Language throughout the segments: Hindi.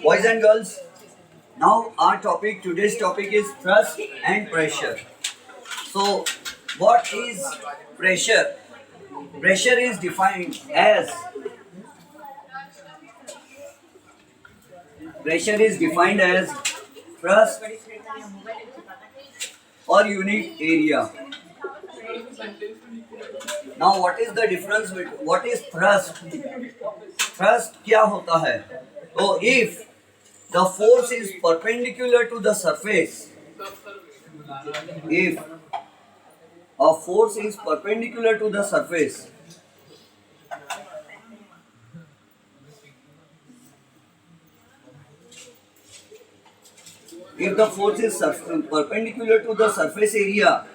Boys and girls, now our topic, today's topic is thrust and pressure. So, what is pressure? Pressure is defined as thrust per unit area. Now, what is the difference with what is thrust? Thrust क्या होता है? So, if the force is perpendicular to the surface, if a force is perpendicular to the surface, if the force is perpendicular to the surface area,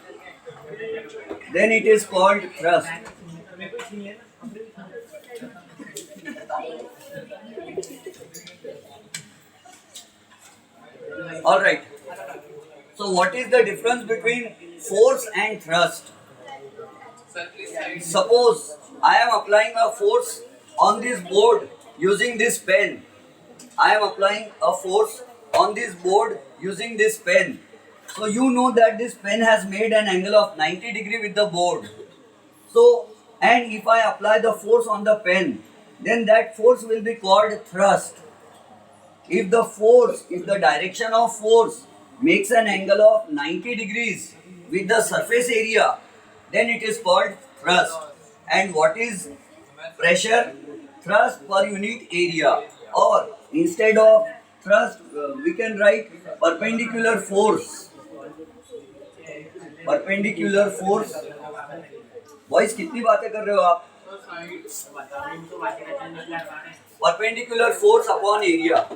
then it is called thrust. Alright. So what is the difference between force and thrust? Suppose I am applying a force on this board using this pen. I am applying a force on this board using this pen. So you know that this pen has made an angle of 90 degree with the board. So, and if I apply the force on the pen, then that force will be called thrust. If the direction of force makes an angle of 90 degrees with the surface area, then it is called thrust. And what is pressure? Thrust per unit area. Or instead of thrust, we can write perpendicular force. Perpendicular force. Boys, कितनी बातें कर रहे हो आप? Perpendicular force upon area.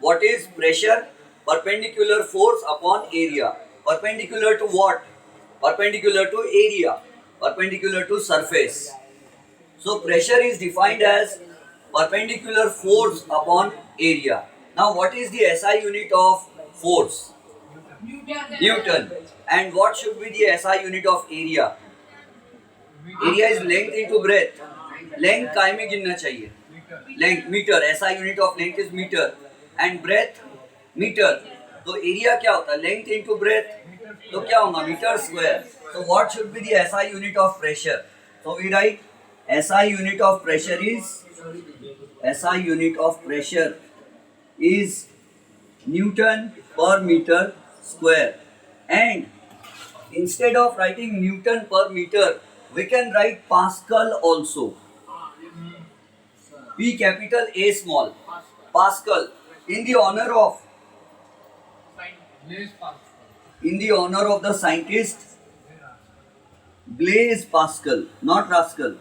What is pressure? Perpendicular force upon area. Perpendicular to what? Perpendicular to area. Perpendicular to surface. So pressure is defined as perpendicular force upon area. Now what is the SI unit of force? Newton. And what should be the SI unit of area? Area is length into breadth. Length काय में गिनना चाहिए? Length meter. SI unit of length is meter. And breadth meter. तो area क्या होता है? Length into breadth. तो क्या होगा? Meter square. So what should be the SI unit of pressure? So we write SI unit of pressure is Newton per meter square. And instead of writing Newton per meter, we can write Pascal also. P capital A small. Pascal. In the honor of the scientist Blaise Pascal, not Rascal.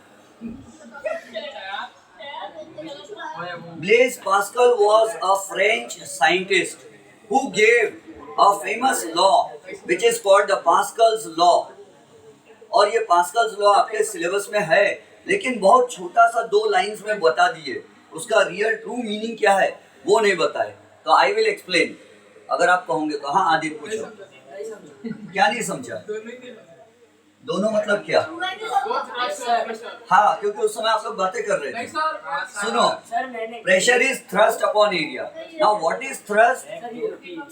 Blaise Pascal was a French scientist who gave a famous law which is called the Pascal's law. और ये पास्कल्स लॉ आपके सिलेबस में है, लेकिन बहुत छोटा सा 2 लाइंस में बता दिए. उसका रियल ट्रू मीनिंग क्या है वो नहीं बताए. तो आई विल एक्सप्लेन. अगर आप कहोगे तो. हाँ आदित्य पूछो. क्या नहीं समझा? दोनों मतलब क्या? हाँ, क्योंकि उस समय आप लोग बातें कर रहे थे. सुनो, pressure is thrust upon area. Now what is thrust?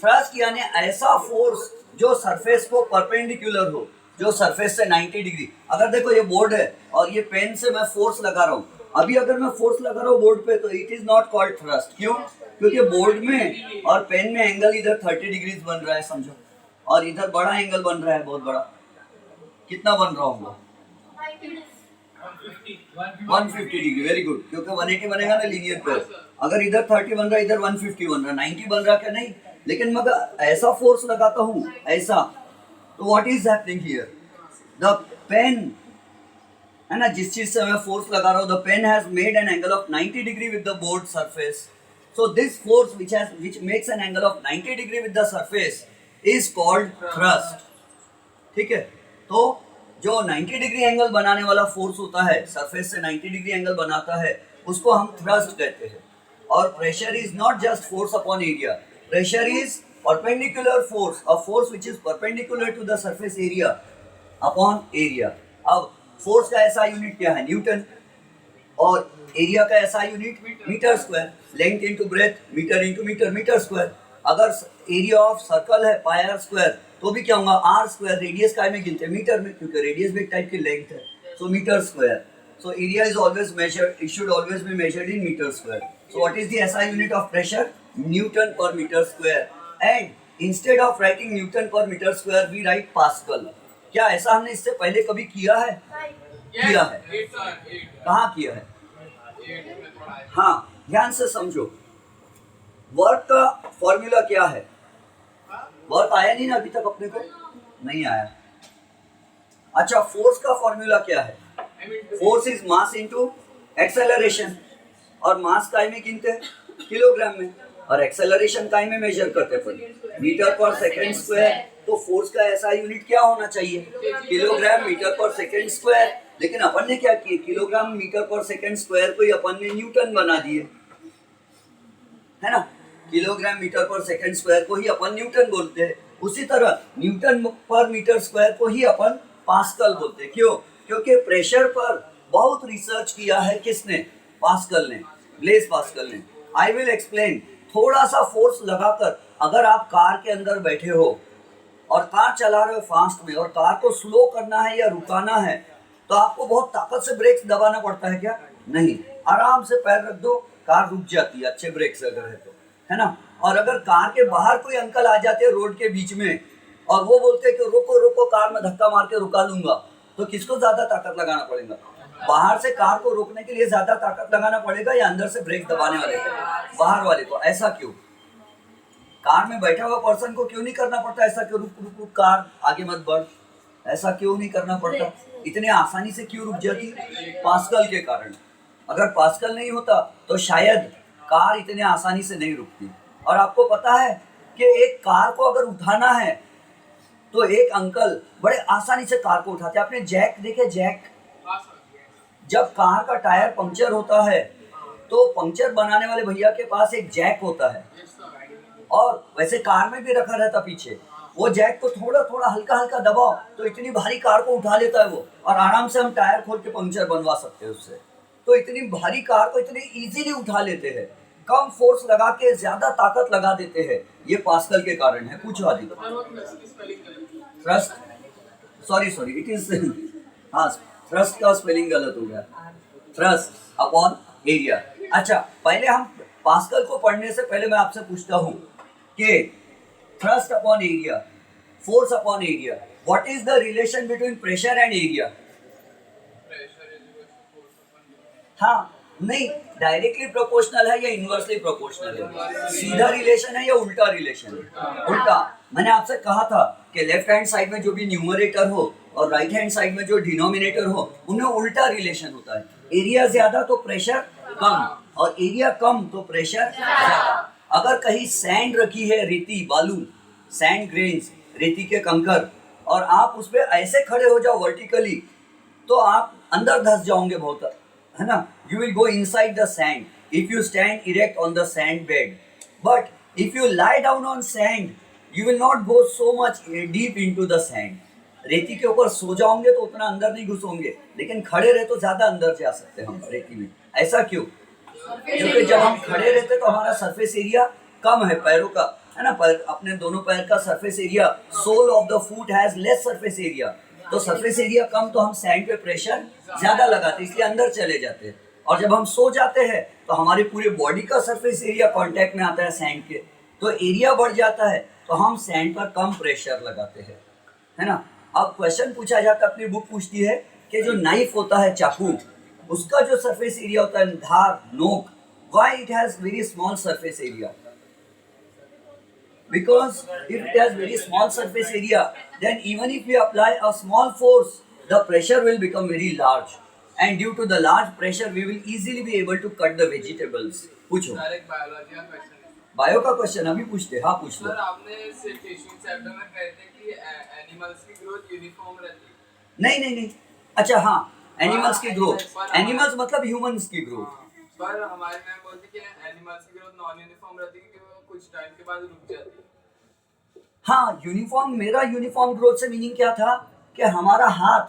Thrust यानी ऐसा फोर्स जो सरफेस को परपेंडिकुलर हो, जो सरफेस से 90 डिग्री. अगर देखो ये बोर्ड है और ये पेन से मैं फोर्स लगा रहा हूँ. अभी अगर मैं फोर्स लगा रहा हूँ बोर्ड पे तो it is not called thrust. क्यों? क्योंकि बोर्ड में और पेन में एंगल इधर 30 डिग्रीज बन रहा है समझो, और इधर बड़ा एंगल बन रहा है, बहुत बड़ा. कितना बन रहा होगा? 150 डिग्री. Very good. क्योंकि 180 बनेगा ना लीनियर पे. अगर इधर 30 बन रहा है, इधर 150 बन रहा है, 90 बन रहा क्या? नहीं. लेकिन मगर ऐसा फोर्स लगाता हूँ ऐसा, तो what is happening here? The pen है ना, जिस चीज से मैं फोर्स लगा रहा हूँ, the pen has made an angle of 90 degree with the board surface. So this force which makes an angle of 90 degree with the surface is called thrust. ठीक है? तो जो 90 डिग्री एंगल बनाने वाला फोर्स होता है, सरफेस से 90 डिग्री एंगल बनाता है, उसको हम थ्रस्ट कहते हैं. और pressure is not just force upon area. Pressure is perpendicular force, a force which is perpendicular to the surface area upon area. अब फोर्स का ऐसा यूनिट क्या है? न्यूटन. और एरिया का SI unit metre square, length into breadth metre into metre, metre square. अगर एरिया ऑफ सर्कल है पाई आर स्क्वायर तो भी क्या होगा, आर स्क्वायर। रेडियस काय में गिनते हैं, मीटर में, क्योंकि रेडियस भी एक टाइप की लेंथ है, so metre square. So area is always measured, it should always be measured in metre square. So what is the SI unit of pressure? Newton per metre square. And instead of writing newton per metre square we write pascal. क्या ऐसा हमने इससे पहले कभी किया है? किया है। कहाँ किया है? हाँ, ध्यान से समझो। वर्क का फॉर्मूला क्या है? वर्क आया नहीं ना अभी तक अपने को? नहीं आया। अच्छा, फोर्स का फॉर्मूला क्या है? Force is mass into acceleration, और मास काय में गिनते हैं? किलोग्राम में। और एक्सेलरेशन काय में मेजर करते हैं? मीटर पर सेकंड स्क्वायर। तो फोर्स का ऐसा यूनिट क्या होना चाहिए? किलोग्राम मीटर पर सेकंड स्क्वायर। लेकिन अपन ने क्या किया, किलोग्राम मीटर पर सेकंड स्क्वायर को ही अपन ने न्यूटन बना दिए, है ना। किलोग्राम मीटर पर सेकंड स्क्वायर को ही अपन न्यूटन बोलते हैं। उसी तरह न्यूटन पर मीटर स्क्वायर को ही अपन पास्कल बोलते हैं। क्यों? क्योंकि प्रेशर पर बहुत रिसर्च किया है किसने? पास्कल ने, ब्लेस पास्कल ने। I will explain. थोड़ा सा फोर्स लगाकर, अगर आप कार के अंदर बैठे हो और कार चला रहे हो फास्ट में, और कार को स्लो करना है या रुकाना है, तो आपको बहुत ताकत से ब्रेक्स दबाना पड़ता है क्या? नहीं, आराम से पैर रख दो, कार रुक जाती है, अच्छे ब्रेक्स अगर है तो, है ना। और अगर कार के बाहर कोई अंकल आ जाते हैं रोड के बीच में और वो बोलते हैं कि रोको रोको, कार में धक्का मार के रुका लूंगा, तो किसको ज्यादा ताकत लगाना पड़ेगा? बाहर से कार को रोकने के लिए ज्यादा ताकत लगाना पड़ेगा या अंदर से ब्रेक दबाने वाले को? बाहर वाले को। ऐसा क्यों? कार में बैठा हुआ पर्सन को क्यों नहीं करना पड़ता ऐसा? क्यों रुक रुक रुक, कार आगे मत बढ़, ऐसा क्यों नहीं करना पड़ता? इतने आसानी से क्यों रुक जाती? पास्कल के कारण। अगर पास्कल नहीं होता तो शायद कार इतने आसानी से नहीं रुकती। और आपको पता है कि एक कार को अगर उठाना है तो एक अंकल बड़े आसानी से कार को उठाते हैं। आपने जैक देखे? जैक, जब कार का टायर पंक्चर होता है तो पंक्चर बनाने वाले भैया के पास एक जैक होता है, और वैसे कार में भी रखा रहता पीछे। वो जैक को थोड़ा थोड़ा हल्का हल्का दबाओ तो इतनी भारी कार को उठा लेता है वो, और आराम से हम टायर खोल के पंक्चर बनवा सकते हैं उससे। तो इतनी भारी कार को इतनी इजीली उठा लेते हैं, कम फोर्स लगा के ज्यादा ताकत लगा देते हैं। ये पास्कल के कारण है। पूछो आदि। थ्रस्ट, सॉरी इट इज हाँ, थ्रस्ट का स्पेलिंग गलत हो गया। Thrust upon area. अच्छा, पहले हम पास्कल को पढ़ने से पहले मैं आपसे पूछता हूँ कि thrust upon area, force upon area, what is the relation between pressure and area? हाँ, नहीं, डायरेक्टली प्रोपोर्शनल है या इनवर्सली प्रोपोर्शनल है? सीधा रिलेशन है या उल्टा रिलेशन है? उल्टा। मैंने आपसे कहा था कि लेफ्ट हैंड साइड में जो भी न्यूमरेटर हो और राइट हैंड साइड में जो डिनोमिनेटर हो, उनमें उल्टा रिलेशन होता है। एरिया ज्यादा तो प्रेशर कम, और एरिया कम तो प्रेशर ज्यादा। अगर कहीं सैंड रखी है, रेती बालू, सैंड ग्रेन्स, रेती के कंकर, और आप उस पर ऐसे खड़े हो जाओ वर्टिकली, तो आप अंदर धंस जाओगे बहुत, है ना। You will go inside the sand if you stand erect on the sand bed, but if you lie down on sand you will not go so much deep into the sand. रेती के ऊपर सो जाओगे तो उतना अंदर नहीं घुसोगे, लेकिन खड़े रहे तो ज्यादा अंदर जा सकते हैं हम रेती में। ऐसा क्यों? क्योंकि जब हम खड़े रहते तो हमारा सरफेस एरिया कम है पैरों का, है ना। पैर, अपने दोनों पैर का surface area, sole of the foot has less surface area, तो सरफेस एरिया कम, तो हम सैंड पे प्रेशर ज्यादा लगाते हैं, इसलिए अंदर चले जाते हैं। और जब हम सो जाते हैं तो हमारी पूरी बॉडी का सरफेस एरिया कांटेक्ट में आता है सैंड के, तो एरिया बढ़ जाता है, तो हम सैंड पर कम प्रेशर लगाते हैं, है ना। अब क्वेश्चन पूछा जाता है, अपनी बुक पूछती है कि जो नाइफ होता है, चाकू, उसका जो सरफेस एरिया होता है, धार, नोक, why it has very small surface area? Because if it has very small surface area, then even if we apply a small force, the pressure will become very large, and due to the large pressure, we will easily be able to cut the vegetables. पूछो। बायोलॉजी का क्वेश्चन है। बायो का क्वेश्चन अभी पूछते, हाँ पूछ लो। सर, आपने सिचुएशन चैप्टर में कहे थे कि एनिमल्स की ग्रोथ यूनिफॉर्म रहती है। नहीं, अच्छा हाँ, एनिमल्स की ग्रोथ, एनिमल्स मतलब ह्यूमंस की ग्रोथ। पर हमारे मैम बोलते कि एनिमल्स की ग्रोथ नॉन यूनिफॉर्म रहती है क्योंकि वो कुछ टाइम के बाद रुक जाती है। हाँ, यूनिफॉर्म, मेरा यूनिफॉर्म ग्रोथ से मीनिंग क्या था कि हमारा हाथ,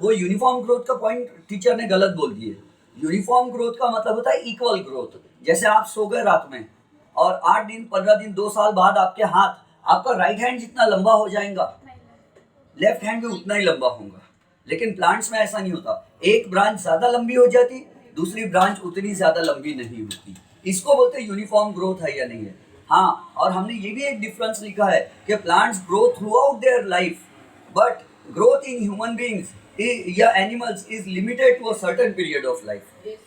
वो यूनिफॉर्म ग्रोथ का पॉइंट टीचर ने गलत बोल दिए। यूनिफॉर्म ग्रोथ का मतलब होता है इक्वल ग्रोथ। जैसे आप सो गए रात में और 8 दिन 15 दिन 2 साल बाद आपके हाथ, आपका राइट हैंड जितना लंबा हो जाएगा लेफ्ट हैंड भी उतना ही लंबा होगा। लेकिन प्लांट्स में ऐसा नहीं होता, एक ब्रांच ज्यादा लंबी हो जाती, दूसरी ब्रांच उतनी ज्यादा लंबी नहीं होती। इसको बोलते हैं यूनिफॉर्म ग्रोथ है या नहीं है। हाँ, और हमने ये भी एक डिफरेंस लिखा है कि plants grow throughout their life, but growth in human beings या animals is limited to a certain period of life.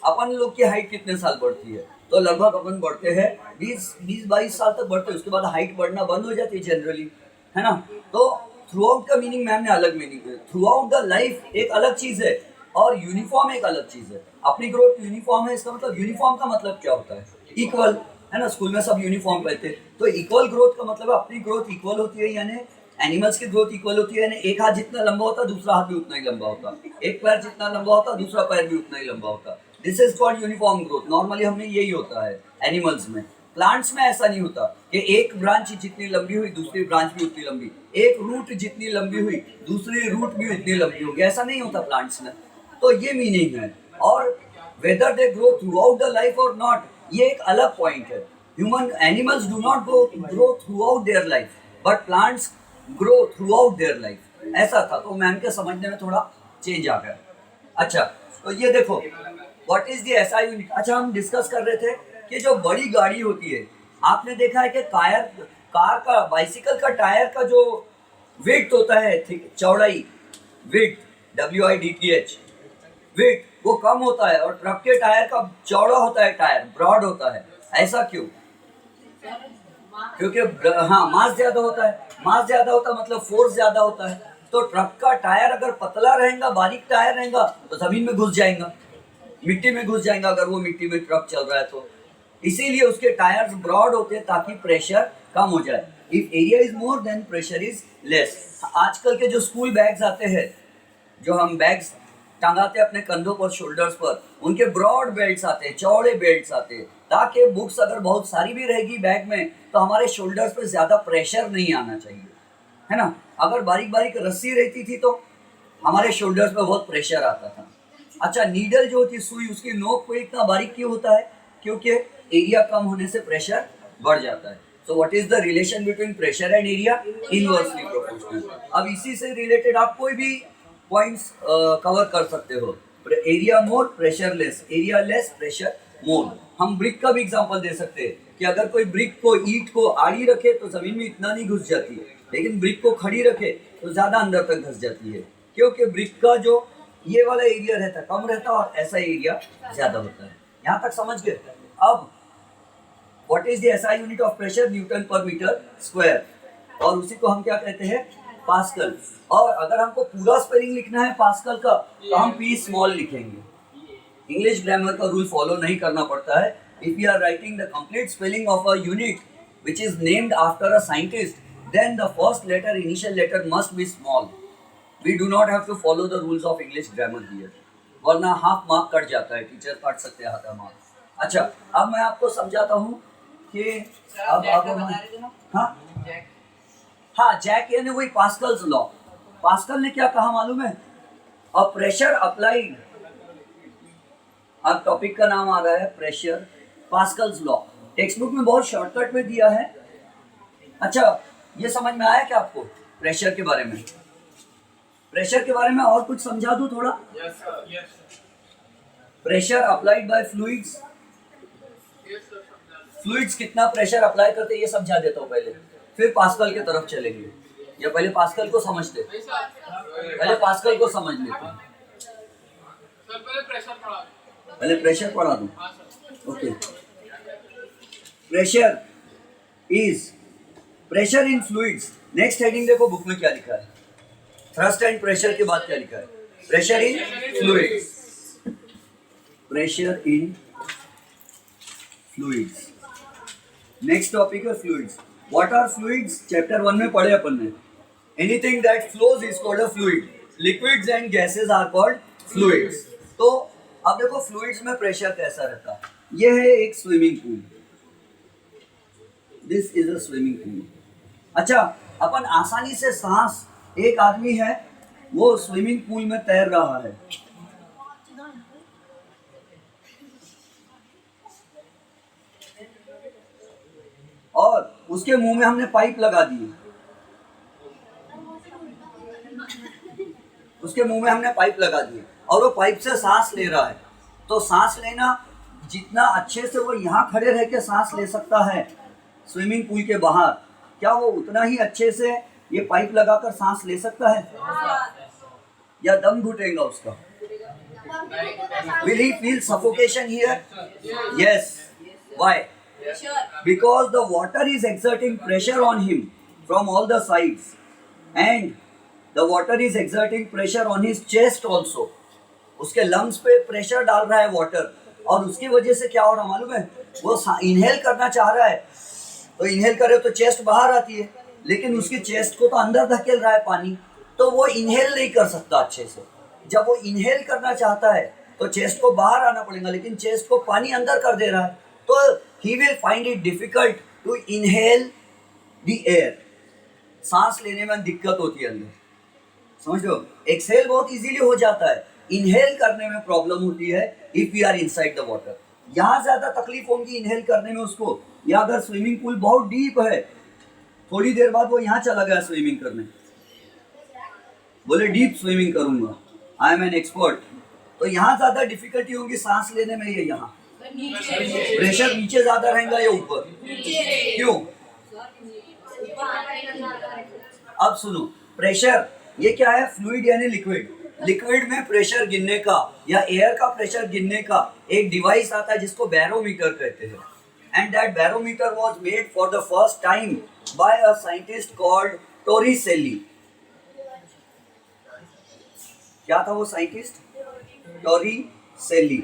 अपन लोग की हाइट कितने साल बढ़ती है? तो लगभग अपन बढ़ते हैं 20-22 साल तक बढ़ते हैं, उसके बाद हाइट बढ़ना बंद हो जाती है जनरली, है ना। तो थ्रू आउट का मीनिंग मैम ने अलग मीनिंग है, थ्रू आउट द लाइफ एक अलग चीज है और यूनिफॉर्म एक अलग चीज है। अपनी ग्रोथ यूनिफॉर्म है, इसका मतलब यूनिफॉर्म का मतलब क्या होता है? इक्वल, है ना। स्कूल में सब यूनिफॉर्म पहनते हैं, तो इक्वल ग्रोथ का मतलब अपनी ग्रोथ इक्वल होती है, यानी एनिमल्स की ग्रोथ इक्वल होती है, यानी एक हाथ जितना लंबा होता है दूसरा हाथ भी उतना ही लंबा होता, एक पैर जितना लंबा होता है दूसरा पैर भी उतना ही लंबा होता। This is called uniform growth. Normally हमें यही होता है एनिमल्स में। प्लांट्स में ऐसा नहीं होता कि एक ब्रांच जितनी लंबी हुई दूसरी ब्रांच भी उतनी लंबी, एक रूट जितनी लंबी हुई दूसरी रूट भी उतनी लंबी होगी, ऐसा नहीं होता प्लांट्स में। तो ये मीनिंग है। और whether they grow through out the life और नॉट, ये एक अलग पॉइंट है। Human animals do not grow throughout their life, but plants grow throughout their life. ऐसा था, तो मैम के समझने में थोड़ा चेंज आ गया। अच्छा, तो ये देखो what is the SI unit. अच्छा, हम डिस्कस कर रहे थे कि जो बड़ी गाड़ी होती है, आपने देखा है कि कार का, बाइसिकल का टायर का जो विड्थ होता है, चौड़ाई, विड्थ WIDTH, विड्थ वो कम होता है, और ट्रक के टायर का चौड़ा होता है, टायर ब्रॉड होता है। ऐसा क्यों? क्योंकि हाँ, मास ज्यादा होता है, मास ज्यादा होता है मतलब फोर्स ज्यादा होता है। तो ट्रक का टायर अगर पतला रहेगा, बारीक टायर रहेगा, तो जमीन में घुस जाएगा, मिट्टी में घुस जाएगा, अगर वो मिट्टी में ट्रक चल रहा है तो। इसीलिए उसके टायर्स ब्रॉड होते हैं ताकि प्रेशर कम हो जाए। If area is more than pressure is less. आजकल के जो स्कूल बैग्स आते हैं, जो हम बैग्स टांगाते हैं अपने कंधों पर, शोल्डर्स पर, उनके ब्रॉड बेल्ट्स आते हैं, चौड़े बेल्ट्स आते हैं, ताकि बुक्स अगर बहुत सारी भी रहेगी बैग में तो हमारे शोल्डर्स पर ज्यादा प्रेशर नहीं आना चाहिए, है ना। अगर बारीक बारीक रस्सी रहती थी तो हमारे शोल्डर्स पर बहुत प्रेशर आता था। अच्छा, नीडल जो होती है, सुई, उसकी नोक पे इतना बारीक क्यों होता है? क्योंकि एरिया कम होने से प्रेशर बढ़ जाता है। सो what is the relation between pressure and area? Inversely proportional. अब इसी से रिलेटेड आप कोई भी पॉइंट्स कवर कर सकते हो। Area more pressure less, area less pressure मोर। हम ब्रिक का भी एग्जांपल दे सकते हैं कि अगर कोई ब्रिक को, ईंट को आड़ी रखे तो जमीन में इतना नहीं घुस जाती है, लेकिन ब्रिक को खड़ी रखे तो ज्यादा अंदर तक घुस जाती है, क्योंकि ब्रिक का जो ये वाला एरिया रहता है कम रहता है और ऐसा एरिया ज्यादा होता है। यहाँ तक समझ गए? अब what is the SI unit of pressure? Newton per metre square, और उसी को हम क्या कहते हैं? पास्कल। और अगर हमको पूरा स्पेलिंग लिखना है पास्कल का तो हम P स्मॉल लिखेंगे। इंग्लिश ग्रामर का रूल फॉलो नहीं करना पड़ता है। If you are writing the complete spelling of a unit which is named after a scientist, then the first letter, initial letter must be small. We do not have to follow the rules of English grammar here, वरना हाफ मार्क कट जाता है, टीचर काट सकते हैं आधा मार्क। अच्छा, अब मैं आपको समझाता हूँ कि अब हाँ हाँ, जैक यानी वही पास्कल्स लॉ। पास्कल ने क्या कहा मालूम है? अ प्रेशर अप्लाइड, अब टॉपिक का नाम आ रहा है pressure, Pascal's law. Text book में बहुत शॉर्टकट में दिया है। अच्छा, ये समझ में आया क्या आपको प्रेशर के बारे में? प्रेशर के बारे में और कुछ समझा दूं थोड़ा? Pressure applied by fluids. Fluids कितना प्रेशर अप्लाई करते हैं ये समझा देता हूँ पहले, फिर पास्कल की तरफ चलेंगे। या पहले पास्कल को समझते, पहले पास्कल को समझ लेते हैं। पहले प्रेशर पढ़ा दूं? Okay. Pressure is, pressure in fluids. Next heading देखो बुक में क्या लिखा है, थ्रस्ट एंड प्रेशर के बाद क्या लिखा है? Pressure in fluids, pressure in fluids. Next topic है fluids. What are fluids? Chapter 1 में पढ़े अपन ने। Anything that flows is called a fluid, liquids and gases are called fluids. तो अब देखो फ्लूइड्स में प्रेशर कैसा रहता है। यह है एक swimming pool, this is a swimming pool. अच्छा, अपन आसानी से सांस, एक आदमी है वो स्विमिंग पूल में तैर रहा है, उसके मुंह में हमने पाइप लगा दिए, उसके मुंह में हमने पाइप लगा दिए और वो पाइप से सांस ले रहा है। तो सांस लेना जितना अच्छे से वो यहाँ खड़े रह के सांस ले सकता है स्विमिंग पूल के बाहर, क्या वो उतना ही अच्छे से ये पाइप लगाकर सांस ले सकता है? या दम घुटेगा उसका? Will he feel suffocation here? Yes. Why? Because the water is exerting pressure on him from all the sides, and the water is exerting pressure on his chest also. उसके लंग्स पे प्रेशर डाल रहा है वाटर, और उसकी वजह से क्या हो रहा मालूम है? वो इनहेल करना चाह रहा है, तो इनहेल करे तो चेस्ट बाहर आती है, लेकिन उसकी चेस्ट को तो अंदर धकेल रहा है पानी, तो वो इनहेल नहीं कर सकता अच्छे से। जब वो इनहेल करना चाहता है तो चेस्ट को बाहर आना पड़ेगा, लेकिन चेस्ट को पानी अंदर कर दे रहा है, तो he will find it difficult to inhale the air. सांस लेने में दिक्कत होती है अंदर, समझ लो। एक्सहेल बहुत इजीली हो जाता है, इनहेल करने में प्रॉब्लम होती है if we are inside the water. यहाँ ज्यादा तकलीफ होगी इनहेल करने में उसको, या अगर स्विमिंग पूल बहुत डीप है, थोड़ी देर बाद वो यहाँ चला गया स्विमिंग करने, बोले डीप स्विमिंग करूंगा, आई एम एन एक्सपर्ट, तो यहाँ ज्यादा डिफिकल्टी होगी सांस लेने में। ये यहाँ प्रेशर नीचे ज्यादा रहेगा या ऊपर? क्यों? अब सुनो, प्रेशर ये क्या है? फ्लूइड यानी लिक्विड। लिक्विड में प्रेशर गिनने का या एयर का प्रेशर गिनने का एक डिवाइस आता है जिसको बैरोमीटर कहते हैं, and that barometer was made for the first time by a scientist called Torricelli. क्या था वो scientist? Torricelli.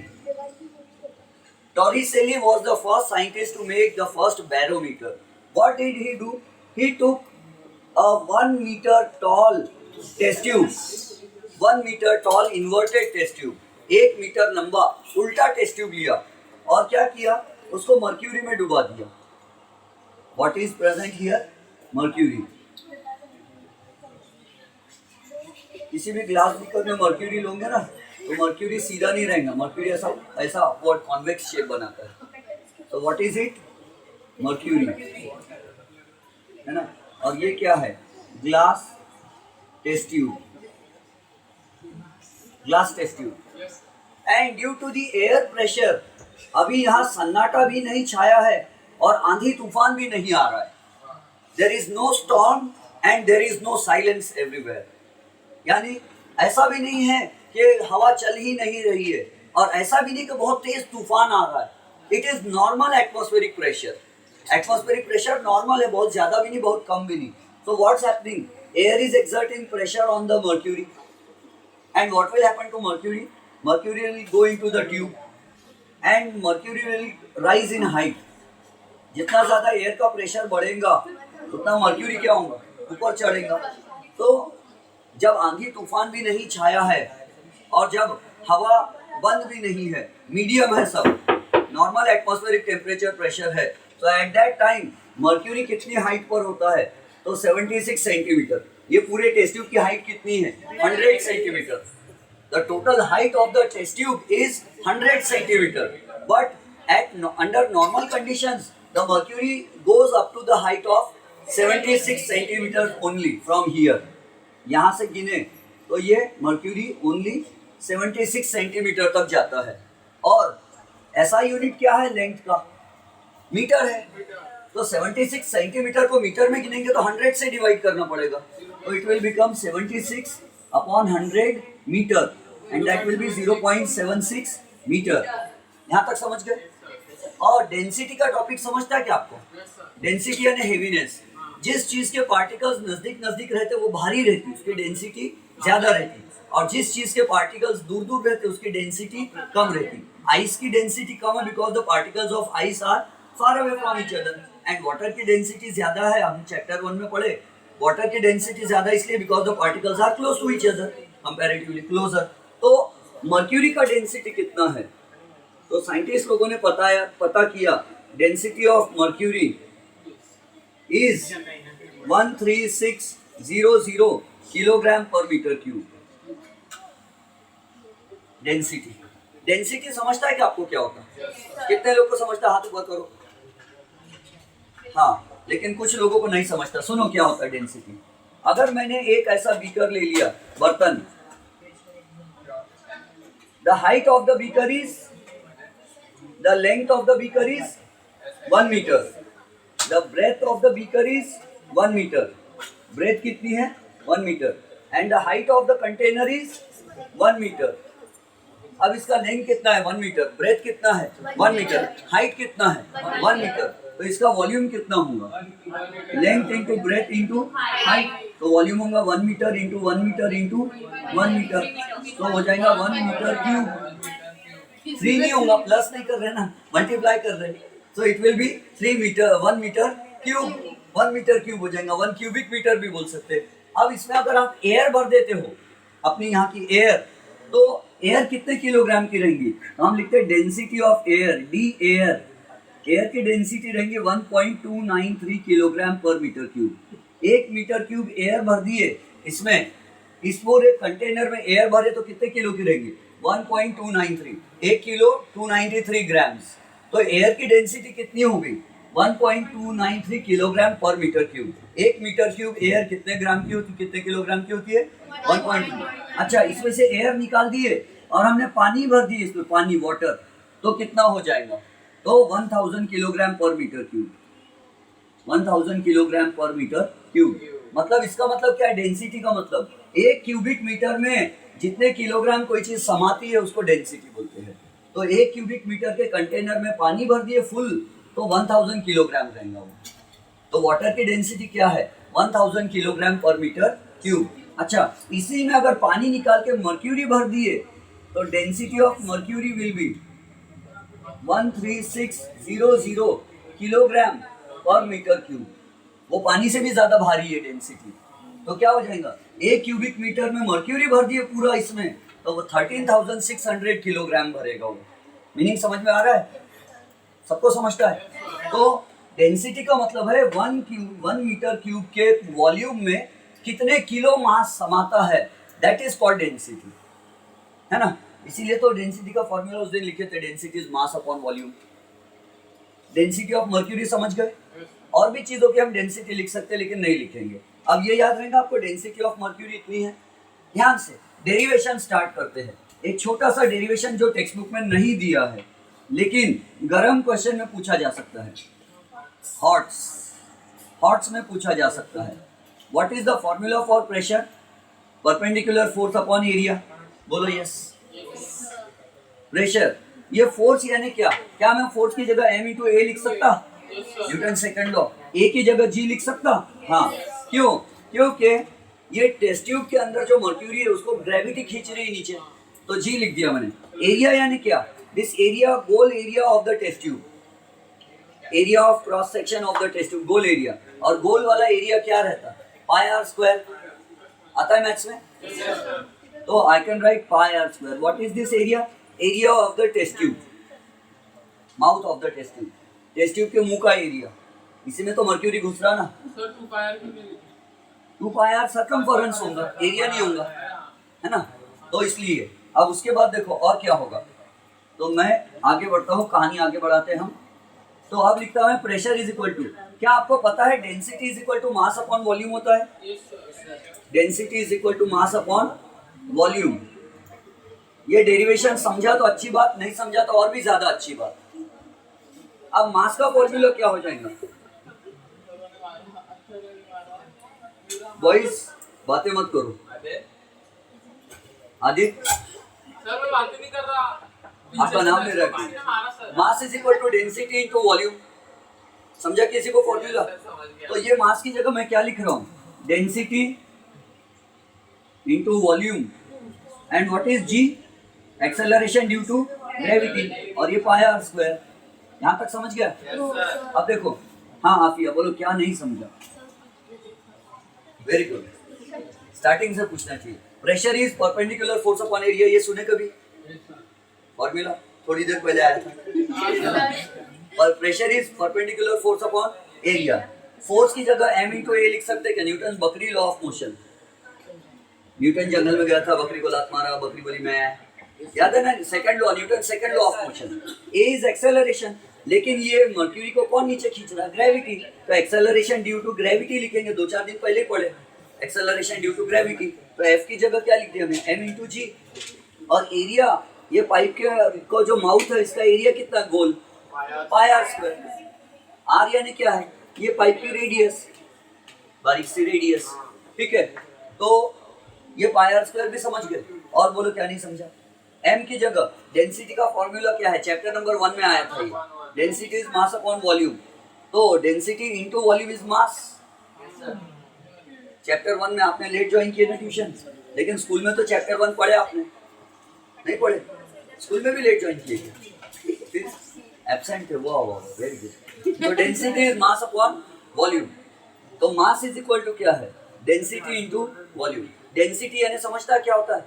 Torricelli was the first scientist to make the first barometer. What did he do? He took a 1 meter tall test tube, 1 meter tall inverted test tube, 1 metre लंबा उल्टा टेस्ट ट्यूब लिया और क्या किया? उसको मर्क्यूरी में डुबा दिया। What is present here? Mercury. किसी भी ग्लास बीकर में मर्क्यूरी लोगे ना, तो मर्क्यूरी सीधा नहीं रहेगा, मर्क्यूरी ऐसा ऐसा अपवर्ड कॉन्वेक्स शेप बनाता है। तो व्हाट इज इट? मर्क्यूरी, है ना। और ये क्या है? Glass test tube, glass test tube. And due to the air pressure, अभी यहाँ सन्नाटा भी नहीं छाया है और आंधी तूफान भी नहीं आ रहा है। There is no storm and there is no silence everywhere, यानी ऐसा भी नहीं है कि हवा चल ही नहीं रही है और ऐसा भी नहीं कि बहुत तेज तूफान आ रहा है। It is normal atmospheric pressure. Atmospheric pressure normal है, बहुत ज्यादा भी नहीं बहुत कम भी नहीं। So what's happening? Air is exerting pressure on the mercury, and what will happen to mercury? Mercury will go into the tube and mercury will rise in height. जितना ज्यादा एयर का प्रेशर बढ़ेगा उतना मर्क्यूरी क्या होगा? ऊपर चढ़ेगा। तो जब आंधी तूफान भी नहीं छाया है और जब हवा बंद भी नहीं है, मीडियम है, सब नॉर्मल एटमॉस्फेरिक टेम्परेचर प्रेशर है, तो एट दैट टाइम मर्क्यूरी कितनी हाइट पर होता है? तो 76 सेंटीमीटर। ये पूरे टेस्ट ट्यूब की हाइट कितनी है? 100 centimetre. The total height of the test tube is 100 centimetre, but at under normal conditions the mercury goes up to the height of 76 centimetre only from here. यहाँ से गिने तो ये मर्क्यूरी ओनली 76 सेंटीमीटर तक जाता है। और ऐसा यूनिट क्या है लेंथ का? मीटर है। तो 76 सेंटीमीटर को मीटर में गिनेंगे तो 100 से डिवाइड करना पड़ेगा, तो it will become 76 upon 100 metre, and that will be 0.76 metre. यहाँ तक समझ गए? और डेंसिटी का टॉपिक समझता है क्या आपको? डेंसिटी यानी हेवीनेस। जिस चीज के पार्टिकल्स नजदीक नजदीक रहते वो भारी रहती, उसकी डेंसिटी ज्यादा रहती, और जिस चीज के पार्टिकल्स दूर दूर रहते उसकी डेंसिटी कम रहती। आइस की डेंसिटी कम है because the particles of ice are far away from each other, and water की डेंसिटी ज्यादा है। हम चैप्टर 1 में पढ़े वाटर की डेंसिटी ज्यादा इसलिए because the particles are close to each other, comparatively closer. तो मर्क्यूरी का डेंसिटी कितना है? तो साइंटिस्ट लोगों ने पता किया density of mercury is 13600 kilogram per metre cube. Density, density समझता है कि आपको क्या होता है? कितने लोग को समझता है? हाथ ऊपर करो। हाँ, लेकिन कुछ लोगों को नहीं समझता। सुनो क्या होता है डेंसिटी। अगर मैंने एक ऐसा बीकर ले लिया, बर्तन, the height of the beaker is, the length of the beaker is 1 metre, the breadth of the beaker is 1 metre, breadth कितनी है 1 metre, and the height of the container is 1 metre. अब इसका लेंथ कितना है 1 मीटर, ब्रेथ कितना है 1 मीटर, हाइट कितना है 1 मीटर, तो इसका वॉल्यूम कितना होगा, length into breadth into height, तो वॉल्यूम होगा 1 metre into 1 metre into 1 metre, तो हो जाएगा 1 मीटर क्यूब। 3 नहीं होगा, प्लस नहीं कर रहे ना, मल्टीप्लाई कर रहे, तो it will be 3 metre 1 metre cube, 1 metre cube हो जाएगा, 1 क्यूबिक मीटर भी बोल सकते हैं। अब इसमें अगर आप एयर भर देते हो, अपनी यहाँ की एयर, तो एयर कितने किलोग्राम की रहेंगी, तो हम लिखते हैं density of air, D air, air की डेंसिटी रहेंगी 1.293 kilogram per metre cube. 1 metre cube air भर दिए इसमें, इस पूरे कंटेनर में एयर भरे तो कितने किलो की रहेंगी 1.293, 1 किलो 293 ग्राम्स, तो एयर की डेंसिटी कितनी होगी 1.293 kilogram per metre cube. 1 metre cube air कितने ग्राम की होती, कितने किलोग्राम की होती है 1.2। अच्छा, इसमें से एयर निकाल दिए और हमने पानी भर दिए इसमें, पानी वाटर, तो कितना हो जाएगा, तो 1000 kilogram per metre cube, 1000 kilogram per metre cube. मतलब इसका मतलब क्या है, डेंसिटी का मतलब 1 क्यूबिक मीटर में जितने किलोग्राम कोई चीज समाती है उसको डेंसिटी बोलते हैं। तो 1 क्यूबिक मीटर के कंटेनर में पानी भर दिए फुल, तो 1000 किलोग्राम रहेगा वो। तो वाटर की डेंसिटी क्या है 1000 किलोग्राम पर मीटर क्यूब। अच्छा, इसी में अगर पानी निकाल के मर्क्यूरी भर दिए तो density of mercury will be 13600 kilogram per metre cube. वो पानी से भी ज्यादा भारी है डेंसिटी, तो क्या हो जाएगा 1 क्यूबिक मीटर में मर्क्यूरी भर दिए पूरा इसमें, तो वो 13600 किलोग्राम भरेगा वो। मीनिंग समझ में आ रहा है, सबको समझता है। तो डेंसिटी का मतलब है 1 मीटर क्यूब के वॉल्यूम में कितने किलो मास समाता है, दैट इज कॉल्ड डेंसिटी, है ना। इसीलिए तो डेंसिटी का फॉर्मूला उस दिन लिखे थे, density is mass upon volume. Density of mercury समझ गए, और भी चीजों की हम डेंसिटी लिख सकते हैं लेकिन नहीं लिखेंगे। अब ये याद रहेगा आपको, डेंसिटी ऑफ मर्क्यूरी इतनी है। ध्यान से डेरिवेशन स्टार्ट करते हैं। एक छोटा सा डेरिवेशन जो टेक्स्ट बुक में नहीं दिया है लेकिन गरम क्वेश्चन में पूछा जा सकता है, हॉट्स में पूछा जा सकता है। What is the formula for pressure, perpendicular force upon area, बोलो यस। प्रेशर, ये फोर्स यानी क्या, क्या मैं फोर्स की जगह m इंटू ए लिख सकता, न्यूटन सेकंड लॉ, ए की जगह g लिख सकता, हाँ। क्यों, क्योंकि ये टेस्ट ट्यूब के अंदर जो मर्क्यूरी है उसको ग्रेविटी खींच रही है नीचे, तो g लिख दिया मैंने। एरिया यानी क्या, दिस एरिया, गोल area of the test tube, area of cross section of the test tube, गोल एरिया। और गोल वाला एरिया क्या रहता, पाई आर स्क्वायर, आता है मैथ्स में, तो I can write pi r square. What is this area, area of the test tube, mouth of the test tube, test tube के मुंह का एरिया, इसी में तो मर्क्यूरी घुस रहा ना। सर 2 पाई आर क्यों नहीं लिखा? 2 पाई आर सर्कमफरेंस होगा, एरिया नहीं होगा, है ना, तो इसलिए। अब उसके बाद देखो और क्या होगा, तो मैं आगे बढ़ता हूँ, कहानी आगे बढ़ाते हैं हम। तो अब लिखता हूँ प्रेशर इज इक्वल टू, क्या आपको पता है density is equal to mass upon volume होता है, yes sir. Density is equal to mass upon volume. ये डेरिवेशन समझा तो अच्छी बात, नहीं समझा तो और भी ज्यादा अच्छी बात। अब मास का फॉर्मूला क्या हो जाएगा, बॉयज बातें मत करो, आदित्य सर मैं बात नहीं कर रहा, आपका नाम ले रहा है। Mass is equal to density into volume, समझा किसी को फॉर्मूला। तो ये मास की जगह मैं क्या लिख रहा हूँ, density into volume, and what is g, acceleration due to gravity, और ये पाई आर स्क्वायर। यहाँ तक समझ गया। अब देखो, हाँ आफिया बोलो क्या नहीं समझा, वेरी गुड, स्टार्टिंग से पूछना चाहिए। Pressure is perpendicular force upon area, ये सुने कभी फॉर्मूला, थोड़ी देर पहले आया था। पर pressure is perpendicular force upon area. Force की जगह m इंटू ए लिख सकते हैं, न्यूटन बकरी लॉ ऑफ मोशन। न्यूटन जंगल में गया था, बकरी को लात मारा, बकरी बोली मैं, याद है ना, second law, Newton second law of motion. A is acceleration, लेकिन ये मर्क्यूरी को कौन नीचे खींच रहा है? ग्रेविटी। तो एक्सेलरेशन ड्यू टू ग्रेविटी लिखेंगे, 2-4 दिन पहले पढ़े एक्सेलरेशन ड्यू टू ग्रेविटी। तो एफ की जगह क्या लिख दिया हमने? एम इंटू जी। और एरिया, ये पाइप के को जो माउथ है इसका एरिया कितना? गोल, पाई आर स्क्वायर। आर यानी क्या है? ये पाइप की रेडियस, बारीक सी रेडियस, ठीक है। तो ये पाई आर स्क्वायर भी समझ गए। और बोलो क्या नहीं समझा? एम की जगह डेंसिटी का फॉर्मूला क्या है? चैप्टर नंबर 1 में आया था ये। Density is mass upon volume. तो density into volume is mass. Chapter 1 में आपने लेट ज्वाइन किए ना ट्यूशन, लेकिन स्कूल में तो चैप्टर 1 पढ़े आपने? नहीं पढ़े? स्कूल में भी लेट ज्वाइन किए, फिर एब्सेंट है। वाह वाह, वेरी गुड। तो density is mass upon volume. तो मास इज इक्वल टू क्या है? Density into volume. डेंसिटी यानी समझता है क्या होता है?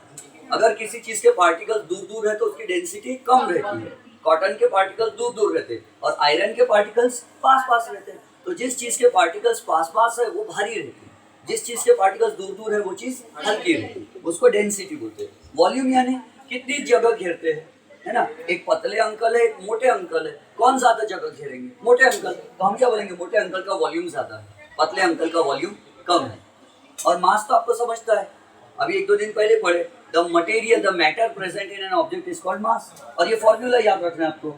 अगर किसी चीज के पार्टिकल्स दूर दूर है तो उसकी डेंसिटी कम रहती है। कॉटन के पार्टिकल्स दूर दूर रहते हैं और आयरन के पार्टिकल्स पास पास रहते हैं। तो जिस चीज के पार्टिकल्स पास पास है वो भारी रहती है, जिस चीज के पार्टिकल्स दूर दूर है वो चीज हल्की रहती है, उसको डेंसिटी बोलते हैं। वॉल्यूम यानी कितनी जगह घेरते हैं, है ना। एक पतले अंकल है, एक मोटे अंकल है, कौन ज्यादा जगह घेरेंगे? मोटे अंकल। तो हम क्या बोलेंगे? मोटे अंकल का वॉल्यूम ज्यादा है, पतले अंकल का वॉल्यूम कम है। और मास तो आपको समझता है, अभी 1-2 दिन पहले पढ़े, the material, the matter present in an object is called mass. और ये फॉर्मूला याद रखना है आपको,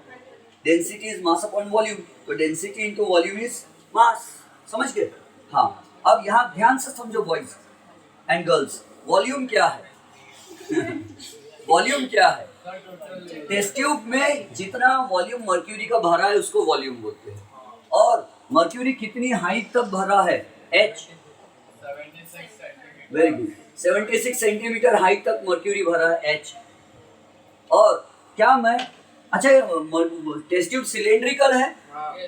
density is mass upon volume. तो density into volume is mass. समझ गए? हाँ। अब यहाँ ध्यान से समझो बॉयज एंड गर्ल्स, वॉल्यूम क्या है? वॉल्यूम क्या है? टेस्ट ट्यूब में जितना वॉल्यूम मर्क्यूरी का भरा है उसको वॉल्यूम बोलते हैं। और मर्क्यूरी कितनी हाइट तक भरा है? H. Very good, 76 centimetre height तक मर्क्यूरी भरा है, एच। और क्या मैं, अच्छा टेस्ट ट्यूब सिलेंड्रिकल है,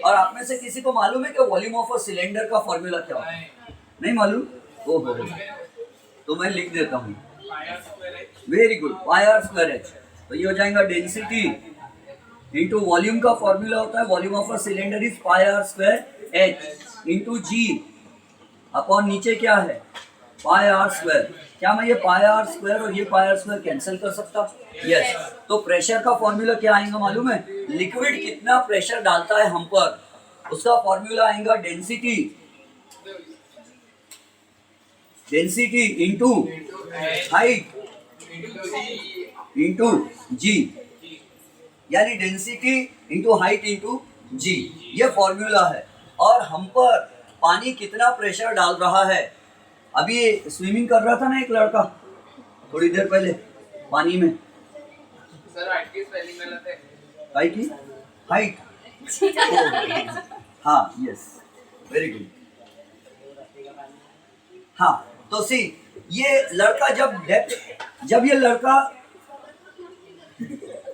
और आप में से किसी को मालूम है कि वॉल्यूम ऑफ अ सिलेंडर का फॉर्मूला क्या होता है? नहीं मालूम? ओहो, तो मैं लिख देता हूँ। Very good, pi r square h. तो ये हो जाएगा डेंसिटी इंटू वॉल्यूम का फॉर्मूला होता है, volume of a cylinder is pi r square h into g upon नीचे क्या है? Pi r square. क्या मैं ये पाई आर स्क्वायर और ये पाई आर स्क्वायर कैंसिल कर सकता हूँ? यस। तो प्रेशर का फॉर्मूला क्या आएगा मालूम है? लिक्विड कितना प्रेशर डालता है हम पर, उसका फॉर्मूला आएगा density, density into height into G, यानी density into height into G, ये फॉर्मूला है। और हम पर पानी कितना प्रेशर डाल रहा है? अभी स्विमिंग कर रहा था ना एक लड़का थोड़ी देर पहले पानी में। सर हाइट की स्पेलिंग गलत है। हाइट की? हाइट, हाँ, यस, वेरी गुड। हाँ, तो सी, ये लड़का जब ये लड़का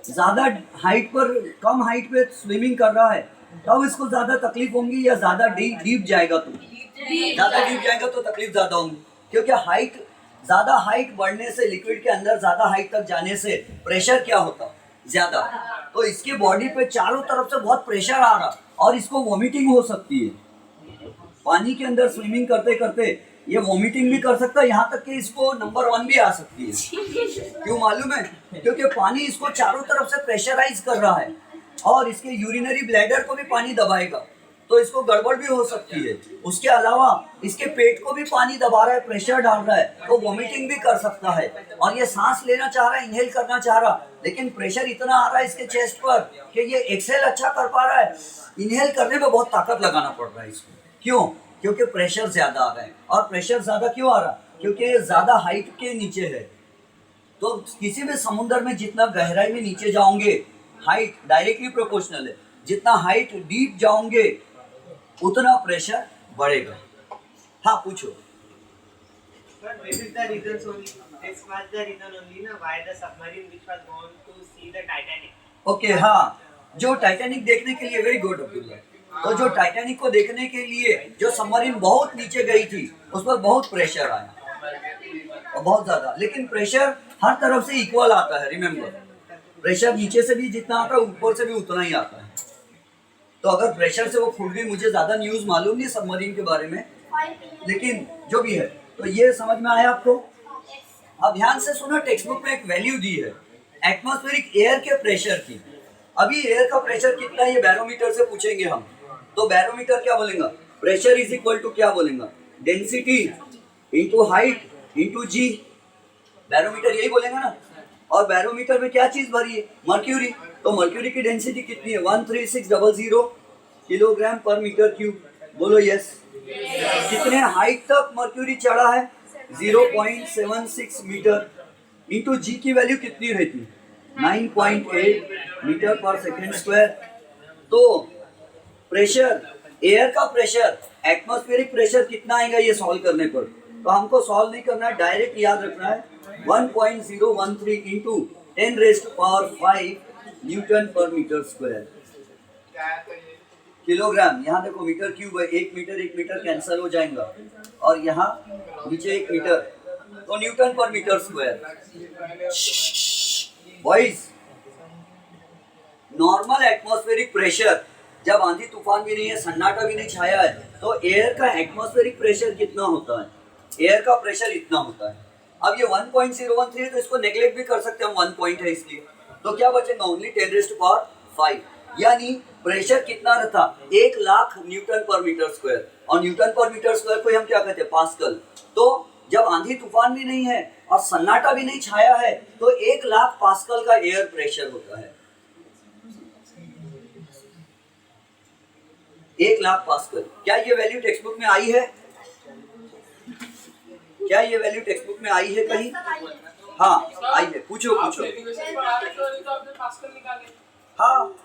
ज्यादा हाइट पर, कम हाइट पे स्विमिंग कर रहा है, तब इसको ज्यादा तकलीफ होंगी या ज्यादा डीप जाएगा तो? ज्यादा डीप जाएगा तो तकलीफ ज्यादा होंगी, क्योंकि ज्यादा हाइट बढ़ने से, लिक्विड के अंदर ज्यादा हाइट तक जाने से प्रेशर क्या होता? ज्यादा। तो इसकी बॉडी पे चारों तरफ से बहुत प्रेशर आ रहा और इसको वॉमिटिंग हो सकती है। पानी के अंदर स्विमिंग करते करते ये वॉमिटिंग भी कर सकता है, यहाँ तक कि इसको नंबर 1 भी आ सकती है। क्यों मालूम है? क्योंकि पानी इसको चारों तरफ से प्रेशराइज कर रहा है और इसके यूरिनरी ब्लैडर को भी पानी दबाएगा, तो इसको गड़बड़ भी हो सकती है। उसके अलावा इसके पेट को भी पानी दबा रहा है, प्रेशर डाल रहा है, तो वॉमिटिंग भी कर सकता है। और ये सांस लेना चाह रहा है, इनहेल करना चाह रहा, लेकिन प्रेशर इतना आ रहा है इसके चेस्ट पर कि ये एक्सहेल अच्छा कर पा रहा है, इनहेल करने में बहुत ताकत लगाना पड़ रहा है इसको। क्यों? क्योंकि प्रेशर ज्यादा आ रहा है। और प्रेशर ज्यादा क्यों आ रहा? क्योंकि ये ज्यादा हाइट के नीचे है। तो किसी भी समुद्र में जितना गहराई में नीचे जाओगे, हाइट डायरेक्टली प्रोपोर्शनल है, जितना हाइट डीप जाओगे उतना प्रेशर बढ़ेगा। हाँ, पूछो। But this is the reasons only. This was the reason only na why the submarine which was gone to see the Titanic. Okay, हाँ, जो टाइटैनिक देखने के लिए, वेरी गुड अब्दुल्ला, तो जो टाइटैनिक को देखने के लिए जो सबमरीन बहुत नीचे गई थी उस पर बहुत प्रेशर आया और बहुत ज्यादा, लेकिन प्रेशर हर तरफ से इक्वल आता है। रिमेम्बर, प्रेशर नीचे से भी जितना आता है ऊपर से भी उतना ही आता है। तो अगर प्रेशर से वो फूट गई, मुझे ज्यादा न्यूज मालूम नहीं सबमरीन के बारे में, लेकिन जो भी है, तो ये समझ में आया आपको? अब ध्यान से सुनो, टेक्स्ट बुक में एक वैल्यू दी है एटमॉस्फेरिक एयर के प्रेशर की। अभी एयर का प्रेशर कितना है ये बैरोमीटर से पूछेंगे हम, तो बैरोमीटर क्या बोलेगा, प्रेशर इज इक्वल टू क्या बोलेगा, डेंसिटी इंटू हाइट इंटू जी, बैरोमीटर यही बोलेगा ना। और बैरोमीटर में क्या चीज भरी है, मर्क्यूरी, तो मर्क्यूरी की डेंसिटी कितनी है 13600 किलोग्राम पर मीटर क्यूब, बोलो यस। कितने हाइट तक मर्क्यूरी चढ़ा है, 0.76 मीटर, इंटू जी की वैल्यू कितनी रहती, 9.8 मीटर पर सेकेंड स्क्वायर। तो प्रेशर, एयर का प्रेशर, एटमॉस्फेरिक प्रेशर कितना आएगा ये सॉल्व करने पर, तो हमको सॉल्व नहीं करना है, डायरेक्ट याद रखना है 1.013 into 10⁵ Newton per metre square क्या है तो ये किलोग्राम। यहाँ देखो मीटर क्यूब है, एक मीटर कैंसिल हो जाएगा, और यहाँ नीचे 1 मीटर, तो newton per metre square. Boys, normal atmospheric pressure, जब आंधी तूफान भी नहीं है, सन्नाटा भी नहीं छाया है, तो एयर का एटमॉस्फेरिक प्रेशर कितना होता है, एयर का प्रेशर इतना होता है। अब ये 1.013 है, तो इसको नेग्लेक्ट भी कर सकते हैं हम, 1 पॉइंट है इसलिए, तो क्या बचेगा ओनली 10⁵, यानी प्रेशर कितना रहता, 1,00,000 न्यूटन पर मीटर स्क्वायर, और न्यूटन पर मीटर स्क्वायर को हम क्या कहते हैं, पास्कल। तो जब आंधी तूफान भी नहीं है और सन्नाटा भी नहीं छाया है, तो 1,00,000 पास्कल का एयर प्रेशर होता है, 1,00,000 पास्कल। क्या ये वैल्यू टेक्स्ट बुक में आई है, क्या ये वैल्यू टेक्स्ट बुक में आई है कहीं, हाँ आई है, पूछो आप पूछो। डेरिवेशन पढ़ा रहे थे तो आपने पास्कल निकाले। हाँ